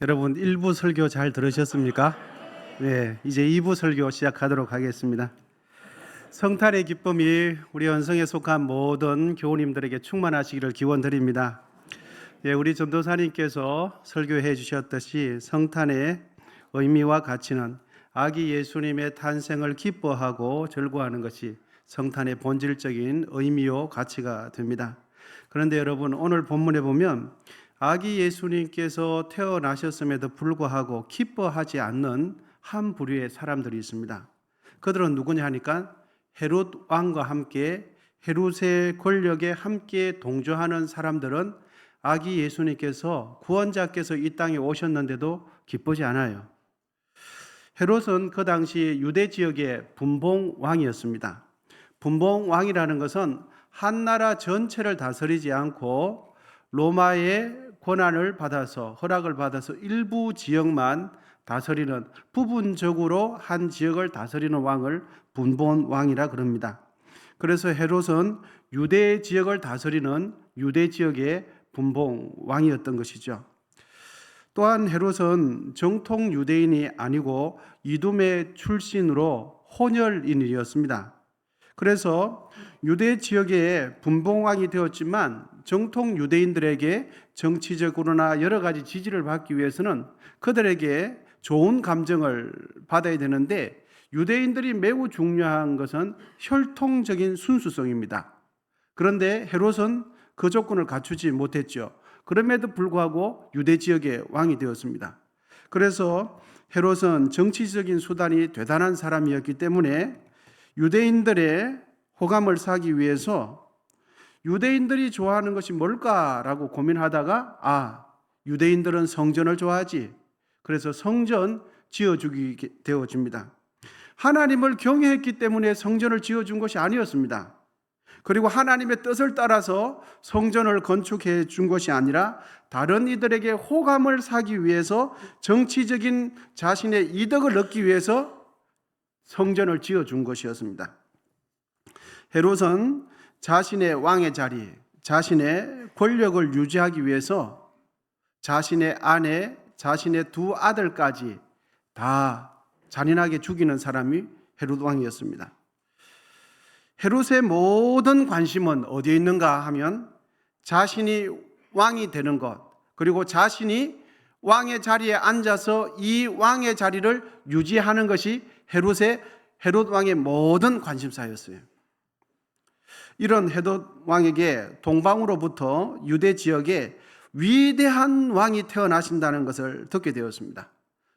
여러분 1부 설교 잘 들으셨습니까? 네, 이제 2부 설교 시작하도록 하겠습니다. 성탄의 기쁨이 우리 언성에 속한 모든 교우님들에게 충만하시기를 기원드립니다. 예, 우리 전도사님께서 설교해 주셨듯이 성탄의 의미와 가치는 아기 예수님의 탄생을 기뻐하고 절구하는 것이 성탄의 본질적인 의미요 가치가 됩니다. 그런데 여러분, 오늘 본문에 보면 아기 예수님께서 태어나셨음에도 불구하고 기뻐하지 않는 한 부류의 사람들이 있습니다. 그들은 누구냐 하니까 헤롯 왕과 함께 헤롯의 권력에 함께 동조하는 사람들은 아기 예수님께서 구원자께서 이 땅에 오셨는데도 기쁘지 않아요. 헤롯은 그 당시 유대 지역의 분봉 왕이었습니다. 분봉 왕이라는 것은 한 나라 전체를 다스리지 않고 로마의 권한을 받아서 허락을 받아서 일부 지역만 다스리는, 부분적으로 한 지역을 다스리는 왕을 분봉 왕이라 그럽니다. 그래서 헤롯은 유대 지역을 다스리는 유대 지역의 분봉 왕이었던 것이죠. 또한 헤롯은 정통 유대인이 아니고 이두메 출신으로 혼혈인이었습니다. 그래서 유대 지역의 분봉왕이 되었지만 정통 유대인들에게 정치적으로나 여러 가지 지지를 받기 위해서는 그들에게 좋은 감정을 받아야 되는데, 유대인들이 매우 중요한 것은 혈통적인 순수성입니다. 그런데 헤롯은 그 조건을 갖추지 못했죠. 그럼에도 불구하고 유대 지역의 왕이 되었습니다. 그래서 헤롯은 정치적인 수단이 대단한 사람이었기 때문에 유대인들의 호감을 사기 위해서 유대인들이 좋아하는 것이 뭘까라고 고민하다가 유대인들은 성전을 좋아하지. 그래서 성전 지어주게 되어집니다. 하나님을 경외했기 때문에 성전을 지어준 것이 아니었습니다. 그리고 하나님의 뜻을 따라서 성전을 건축해 준 것이 아니라 다른 이들에게 호감을 사기 위해서, 정치적인 자신의 이득을 얻기 위해서 성전을 지어준 것이었습니다. 헤롯은 자신의 왕의 자리, 자신의 권력을 유지하기 위해서 자신의 아내, 자신의 두 아들까지 다 잔인하게 죽이는 사람이 헤롯 왕이었습니다. 헤롯의 모든 관심은 어디에 있는가 하면 자신이 왕이 되는 것, 그리고 자신이 왕의 자리에 앉아서 이 왕의 자리를 유지하는 것이 헤롯 왕의 모든 관심사였어요. 이런 헤롯 왕에게 동방으로부터 유대 지역에 위대한 왕이 태어나신다는 것을 듣게 되었습니다.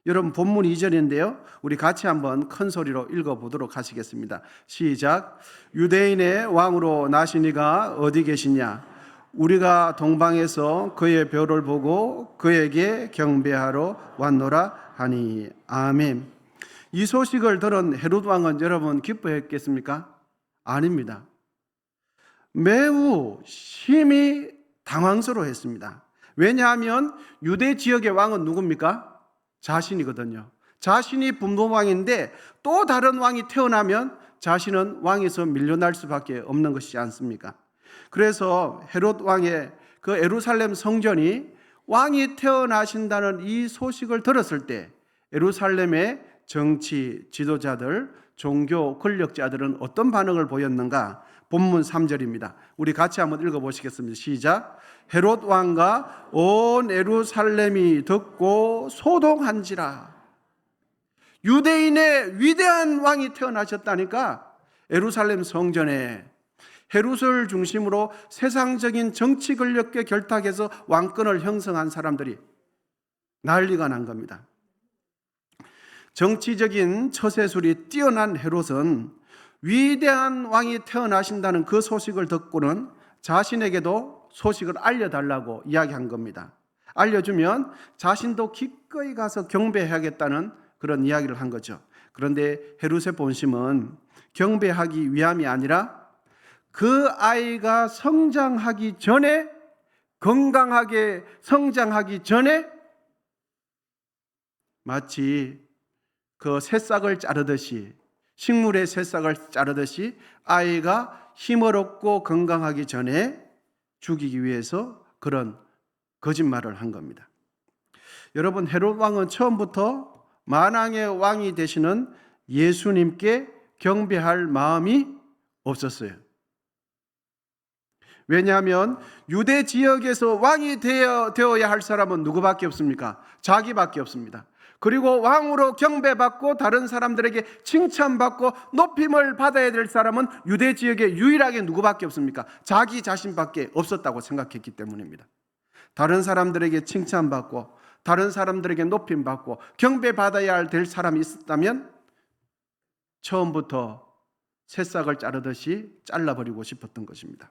여러분, 본문 2절인데요. 우리 같이 한번 큰 소리로 읽어보도록 하시겠습니다. 시작. 유대인의 왕으로 나신 이가 어디 계시냐? 우리가 동방에서 그의 별을 보고 그에게 경배하러 왔노라 하니. 아멘. 이 소식을 들은 헤롯 왕은 여러분 기뻐했겠습니까? 아닙니다. 매우 심히 당황스러워했습니다. 왜냐하면 유대 지역의 왕은 누굽니까? 자신이거든요. 자신이 분봉왕인데 또 다른 왕이 태어나면 자신은 왕에서 밀려날 수밖에 없는 것이지 않습니까? 그래서 헤롯 왕의 그 예루살렘 성전이 왕이 태어나신다는 이 소식을 들었을 때 예루살렘의 정치 지도자들, 종교 권력자들은 어떤 반응을 보였는가? 본문 3절입니다. 우리 같이 한번 읽어보시겠습니다. 시작. 헤롯 왕과 온 예루살렘이 듣고 소동한지라. 유대인의 위대한 왕이 태어나셨다니까 예루살렘 성전에 헤롯을 중심으로 세상적인 정치 권력에 결탁해서 왕권을 형성한 사람들이 난리가 난 겁니다. 정치적인 처세술이 뛰어난 헤롯은 위대한 왕이 태어나신다는 그 소식을 듣고는 자신에게도 소식을 알려달라고 이야기한 겁니다. 알려주면 자신도 기꺼이 가서 경배해야겠다는 그런 이야기를 한 거죠. 그런데 헤롯의 본심은 경배하기 위함이 아니라 그 아이가 성장하기 전에, 건강하게 성장하기 전에 마치 그 새싹을 자르듯이, 식물의 새싹을 자르듯이 아이가 힘을 얻고 건강하기 전에 죽이기 위해서 그런 거짓말을 한 겁니다. 여러분, 헤롯 왕은 처음부터 만왕의 왕이 되시는 예수님께 경배할 마음이 없었어요. 왜냐하면 유대 지역에서 왕이 되어야 할 사람은 누구밖에 없습니까? 자기밖에 없습니다. 그리고 왕으로 경배받고 다른 사람들에게 칭찬받고 높임을 받아야 될 사람은 유대 지역에 유일하게 누구밖에 없습니까? 자기 자신밖에 없었다고 생각했기 때문입니다. 다른 사람들에게 칭찬받고 다른 사람들에게 높임받고 경배받아야 될 사람이 있었다면 처음부터 새싹을 자르듯이 잘라버리고 싶었던 것입니다.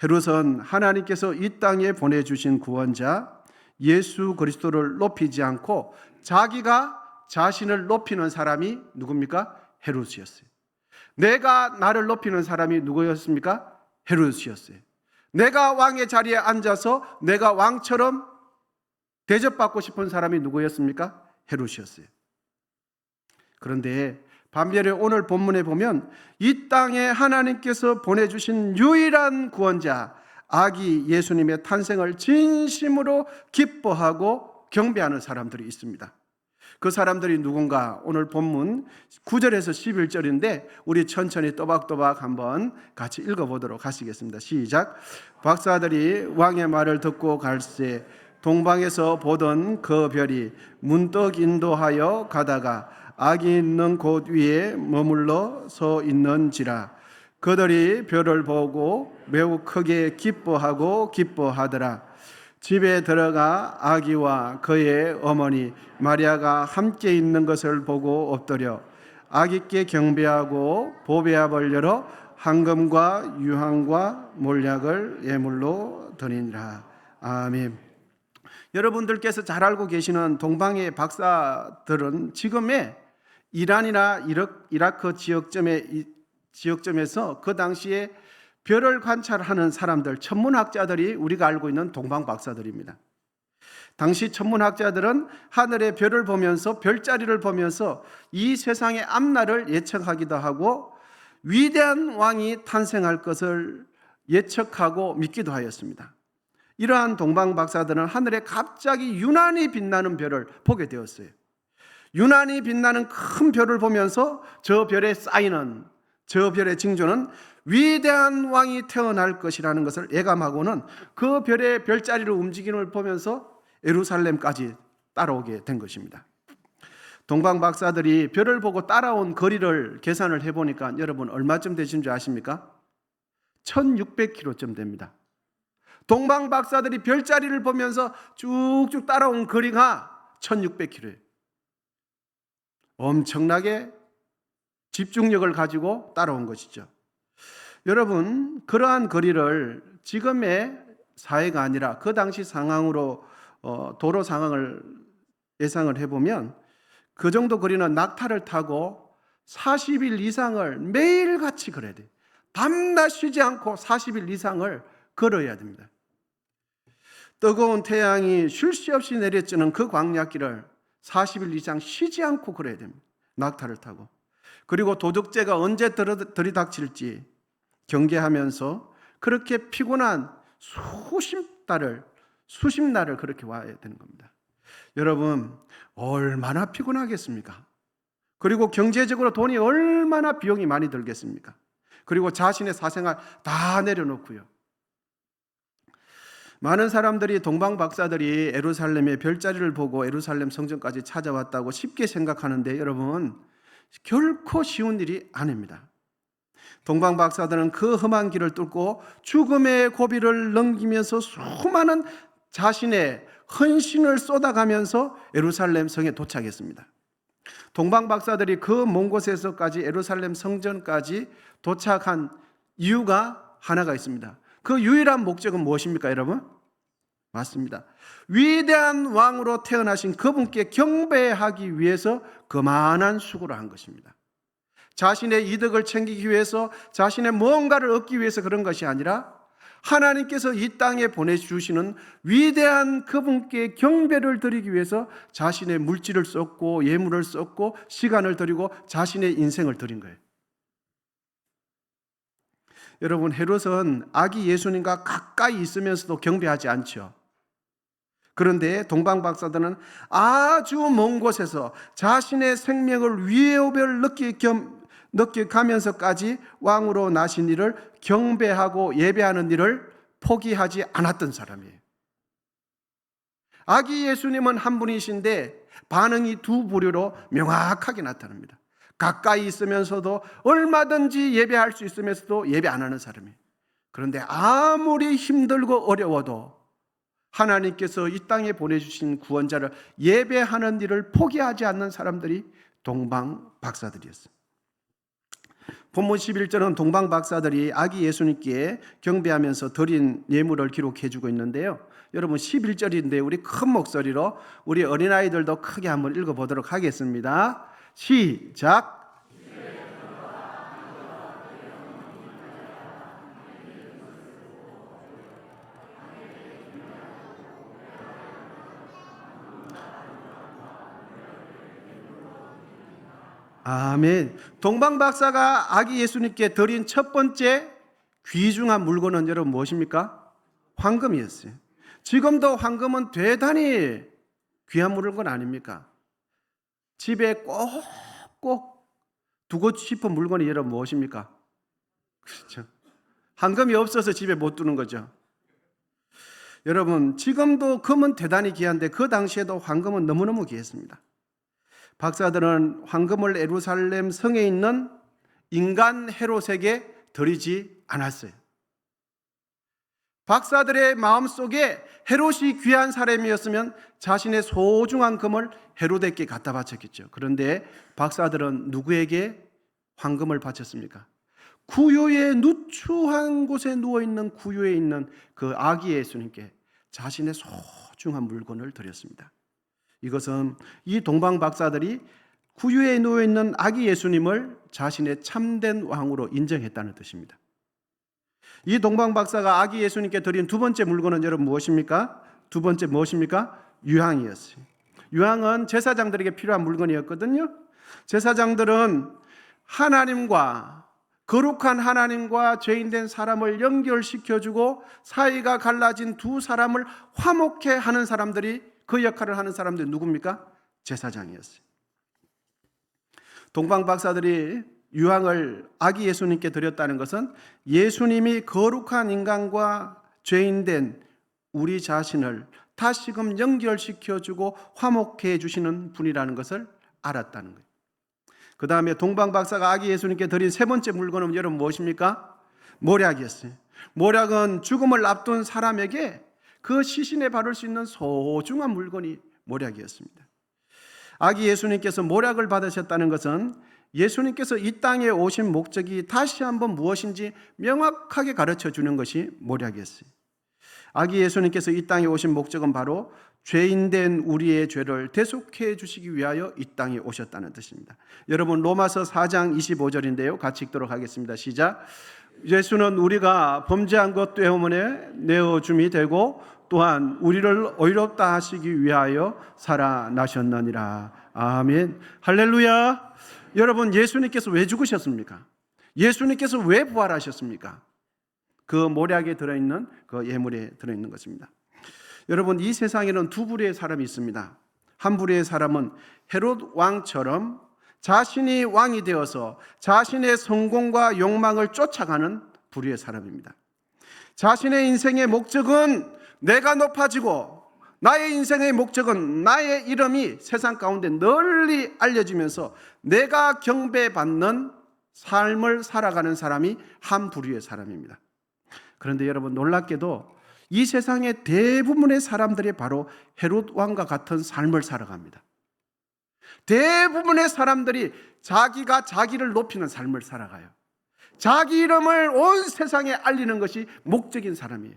헤롯은 하나님께서 이 땅에 보내주신 구원자 예수 그리스도를 높이지 않고 자기가 자신을 높이는 사람이 누굽니까? 헤롯이었어요. 내가 나를 높이는 사람이 누구였습니까? 헤롯이었어요. 내가 왕의 자리에 앉아서 내가 왕처럼 대접받고 싶은 사람이 누구였습니까? 헤롯이었어요. 그런데 반면에 오늘 본문에 보면 이 땅에 하나님께서 보내주신 유일한 구원자 아기 예수님의 탄생을 진심으로 기뻐하고 경배하는 사람들이 있습니다. 그 사람들이 누군가 오늘 본문 9절에서 11절인데 우리 천천히 또박또박 한번 같이 읽어보도록 하시겠습니다. 시작. 박사들이 왕의 말을 듣고 갈새 동방에서 보던 그 별이 문득 인도하여 가다가 아기 있는 곳 위에 머물러 서 있는지라. 그들이 별을 보고 매우 크게 기뻐하더라. 집에 들어가 아기와 그의 어머니 마리아가 함께 있는 것을 보고 엎드려 아기께 경배하고 보배압을 열어 황금과 유황과 몰약을 예물로 드리니라. 아멘. 여러분들께서 잘 알고 계시는 동방의 박사들은 지금의 이란이나 이라크 지역점에서 그 당시에 별을 관찰하는 사람들, 천문학자들이 우리가 알고 있는 동방 박사들입니다. 당시 천문학자들은 하늘의 별을 보면서 별자리를 보면서 이 세상의 앞날을 예측하기도 하고 위대한 왕이 탄생할 것을 예측하고 믿기도 하였습니다. 이러한 동방 박사들은 하늘에 갑자기 유난히 빛나는 별을 보게 되었어요. 유난히 빛나는 큰 별을 보면서 저 별에 쌓이는 저 별의 징조는 위대한 왕이 태어날 것이라는 것을 예감하고는 그 별의 별자리로 움직임을 보면서 예루살렘까지 따라오게 된 것입니다. 동방 박사들이 별을 보고 따라온 거리를 계산을 해보니까 여러분 얼마쯤 되신 줄 아십니까? 1600km쯤 됩니다. 동방 박사들이 별자리를 보면서 쭉쭉 따라온 거리가 1600km예요. 엄청나게 집중력을 가지고 따라온 것이죠. 여러분, 그러한 거리를 지금의 사회가 아니라 그 당시 상황으로 도로 상황을 예상을 해보면 그 정도 거리는 낙타를 타고 40일 이상을 매일같이 걸어야 돼요. 밤낮 쉬지 않고 40일 이상을 걸어야 됩니다. 뜨거운 태양이 쉴 새 없이 내려지는 그 광야길을 40일 이상 쉬지 않고 걸어야 됩니다. 낙타를 타고. 그리고 도둑죄가 언제 들이닥칠지 경계하면서 그렇게 피곤한 수십 날을 그렇게 와야 되는 겁니다. 여러분, 얼마나 피곤하겠습니까? 그리고 경제적으로 돈이 얼마나 비용이 많이 들겠습니까? 그리고 자신의 사생활 다 내려놓고요. 많은 사람들이 동방 박사들이 예루살렘의 별자리를 보고 예루살렘 성전까지 찾아왔다고 쉽게 생각하는데 여러분, 결코 쉬운 일이 아닙니다. 동방 박사들은 그 험한 길을 뚫고 죽음의 고비를 넘기면서 수많은 자신의 헌신을 쏟아가면서 예루살렘 성에 도착했습니다. 동방 박사들이 그 먼 곳에서까지 예루살렘 성전까지 도착한 이유가 하나가 있습니다. 그 유일한 목적은 무엇입니까, 여러분? 맞습니다. 위대한 왕으로 태어나신 그분께 경배하기 위해서 그만한 수고를 한 것입니다. 자신의 이득을 챙기기 위해서, 자신의 무언가를 얻기 위해서 그런 것이 아니라 하나님께서 이 땅에 보내주시는 위대한 그분께 경배를 드리기 위해서 자신의 물질을 썼고 예물을 썼고 시간을 드리고 자신의 인생을 드린 거예요. 여러분, 헤롯은 아기 예수님과 가까이 있으면서도 경배하지 않죠. 그런데 동방 박사들은 아주 먼 곳에서 자신의 생명을 위협을 느껴가면서까지 왕으로 나신 이를 경배하고 예배하는 일을 포기하지 않았던 사람이에요. 아기 예수님은 한 분이신데 반응이 두 부류로 명확하게 나타납니다. 가까이 있으면서도 얼마든지 예배할 수 있으면서도 예배 안 하는 사람이에요. 그런데 아무리 힘들고 어려워도 하나님께서 이 땅에 보내주신 구원자를 예배하는 일을 포기하지 않는 사람들이 동방 박사들이었습니다. 본문 11절은 동방 박사들이 아기 예수님께 경배하면서 드린 예물을 기록해주고 있는데요. 여러분 11절인데 우리 큰 목소리로 우리 어린아이들도 크게 한번 읽어보도록 하겠습니다. 시작. 아멘. 동방 박사가 아기 예수님께 드린 첫 번째 귀중한 물건은 여러분 무엇입니까? 황금이었어요. 지금도 황금은 대단히 귀한 물건 아닙니까? 집에 꼭 두고 싶은 물건이 여러분 무엇입니까? 그렇죠. 황금이 없어서 집에 못 두는 거죠. 여러분 지금도 금은 대단히 귀한데 그 당시에도 황금은 너무너무 귀했습니다. 박사들은 황금을 예루살렘 성에 있는 인간 헤롯에게 드리지 않았어요. 박사들의 마음속에 헤롯이 귀한 사람이었으면 자신의 소중한 금을 헤롯에게 갖다 바쳤겠죠. 그런데 박사들은 누구에게 황금을 바쳤습니까? 구유에 누추한 곳에 누워있는 구유에 있는 그 아기 예수님께 자신의 소중한 물건을 드렸습니다. 이것은 이 동방 박사들이 구유에 누워있는 아기 예수님을 자신의 참된 왕으로 인정했다는 뜻입니다. 이 동방 박사가 아기 예수님께 드린 두 번째 물건은 여러분 무엇입니까? 두 번째 무엇입니까? 유향이었어요. 유향은 제사장들에게 필요한 물건이었거든요. 제사장들은 하나님과 거룩한 하나님과 죄인된 사람을 연결시켜주고 사이가 갈라진 두 사람을 화목해 하는 사람들이 그 역할을 하는 사람들이 누굽니까? 제사장이었어요. 동방 박사들이 유향을 아기 예수님께 드렸다는 것은 예수님이 거룩한 인간과 죄인된 우리 자신을 다시금 연결시켜주고 화목해 주시는 분이라는 것을 알았다는 거예요. 그 다음에 동방 박사가 아기 예수님께 드린 세 번째 물건은 여러분 무엇입니까? 모략이었어요. 모략은 죽음을 앞둔 사람에게 그 시신에 바를 수 있는 소중한 물건이 모략이었습니다. 아기 예수님께서 모략을 받으셨다는 것은 예수님께서 이 땅에 오신 목적이 다시 한번 무엇인지 명확하게 가르쳐 주는 것이 모략이었어요. 아기 예수님께서 이 땅에 오신 목적은 바로 죄인된 우리의 죄를 대속해 주시기 위하여 이 땅에 오셨다는 뜻입니다. 여러분 로마서 4장 25절인데요. 같이 읽도록 하겠습니다. 시작. 예수는 우리가 범죄한 것 때문에 내어줌이 되고 또한 우리를 의롭다 하시기 위하여 살아나셨느니라. 아멘. 할렐루야. 여러분 예수님께서 왜 죽으셨습니까? 예수님께서 왜 부활하셨습니까? 그 모략에 들어있는 그 예물에 들어있는 것입니다. 여러분 이 세상에는 두 부류의 사람이 있습니다. 한 부류의 사람은 헤롯 왕처럼 자신이 왕이 되어서 자신의 성공과 욕망을 쫓아가는 부류의 사람입니다. 자신의 인생의 목적은 내가 높아지고 나의 인생의 목적은 나의 이름이 세상 가운데 널리 알려지면서 내가 경배받는 삶을 살아가는 사람이 한 부류의 사람입니다. 그런데 여러분 놀랍게도 이 세상의 대부분의 사람들이 바로 헤롯 왕과 같은 삶을 살아갑니다. 대부분의 사람들이 자기가 자기를 높이는 삶을 살아가요. 자기 이름을 온 세상에 알리는 것이 목적인 사람이에요.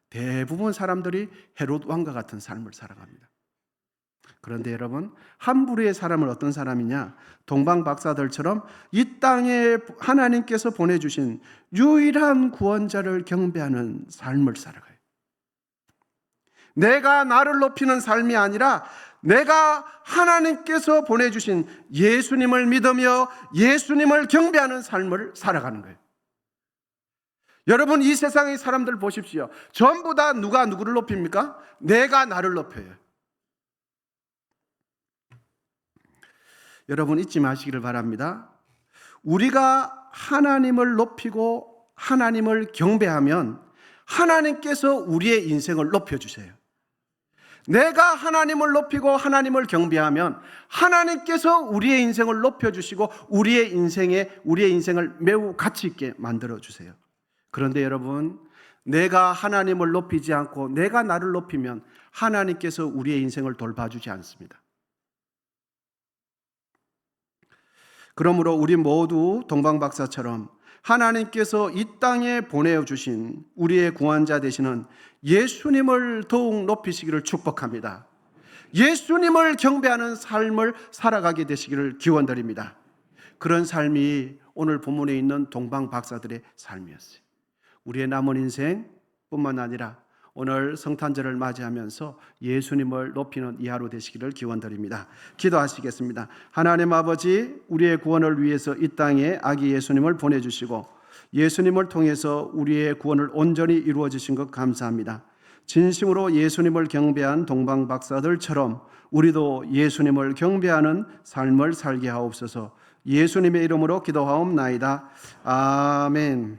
대부분 사람들이 헤롯 왕과 같은 삶을 살아갑니다. 그런데 여러분 한 부류의 사람은 어떤 사람이냐? 동방 박사들처럼 이 땅에 하나님께서 보내주신 유일한 구원자를 경배하는 삶을 살아가요. 내가 나를 높이는 삶이 아니라 내가 하나님께서 보내주신 예수님을 믿으며 예수님을 경배하는 삶을 살아가는 거예요. 여러분, 이 세상의 사람들 보십시오. 전부 다 누가 누구를 높입니까? 내가 나를 높여요. 여러분, 잊지 마시기를 바랍니다. 우리가 하나님을 높이고 하나님을 경배하면 하나님께서 우리의 인생을 높여주세요. 내가 하나님을 높이고 하나님을 경배하면 하나님께서 우리의 인생을 높여주시고 우리의 인생을 매우 가치 있게 만들어주세요. 그런데 여러분, 내가 하나님을 높이지 않고 내가 나를 높이면 하나님께서 우리의 인생을 돌봐주지 않습니다. 그러므로 우리 모두 동방박사처럼 하나님께서 이 땅에 보내주신 우리의 구원자 되시는 예수님을 더욱 높이시기를 축복합니다. 예수님을 경배하는 삶을 살아가게 되시기를 기원드립니다. 그런 삶이 오늘 본문에 있는 동방박사들의 삶이었어요. 우리의 남은 인생뿐만 아니라 오늘 성탄절을 맞이하면서 예수님을 높이는 이 하루 되시기를 기원드립니다. 기도하시겠습니다. 하나님 아버지, 우리의 구원을 위해서 이 땅에 아기 예수님을 보내주시고 예수님을 통해서 우리의 구원을 온전히 이루어 주신 것 감사합니다. 진심으로 예수님을 경배한 동방박사들처럼 우리도 예수님을 경배하는 삶을 살게 하옵소서. 예수님의 이름으로 기도하옵나이다. 아멘.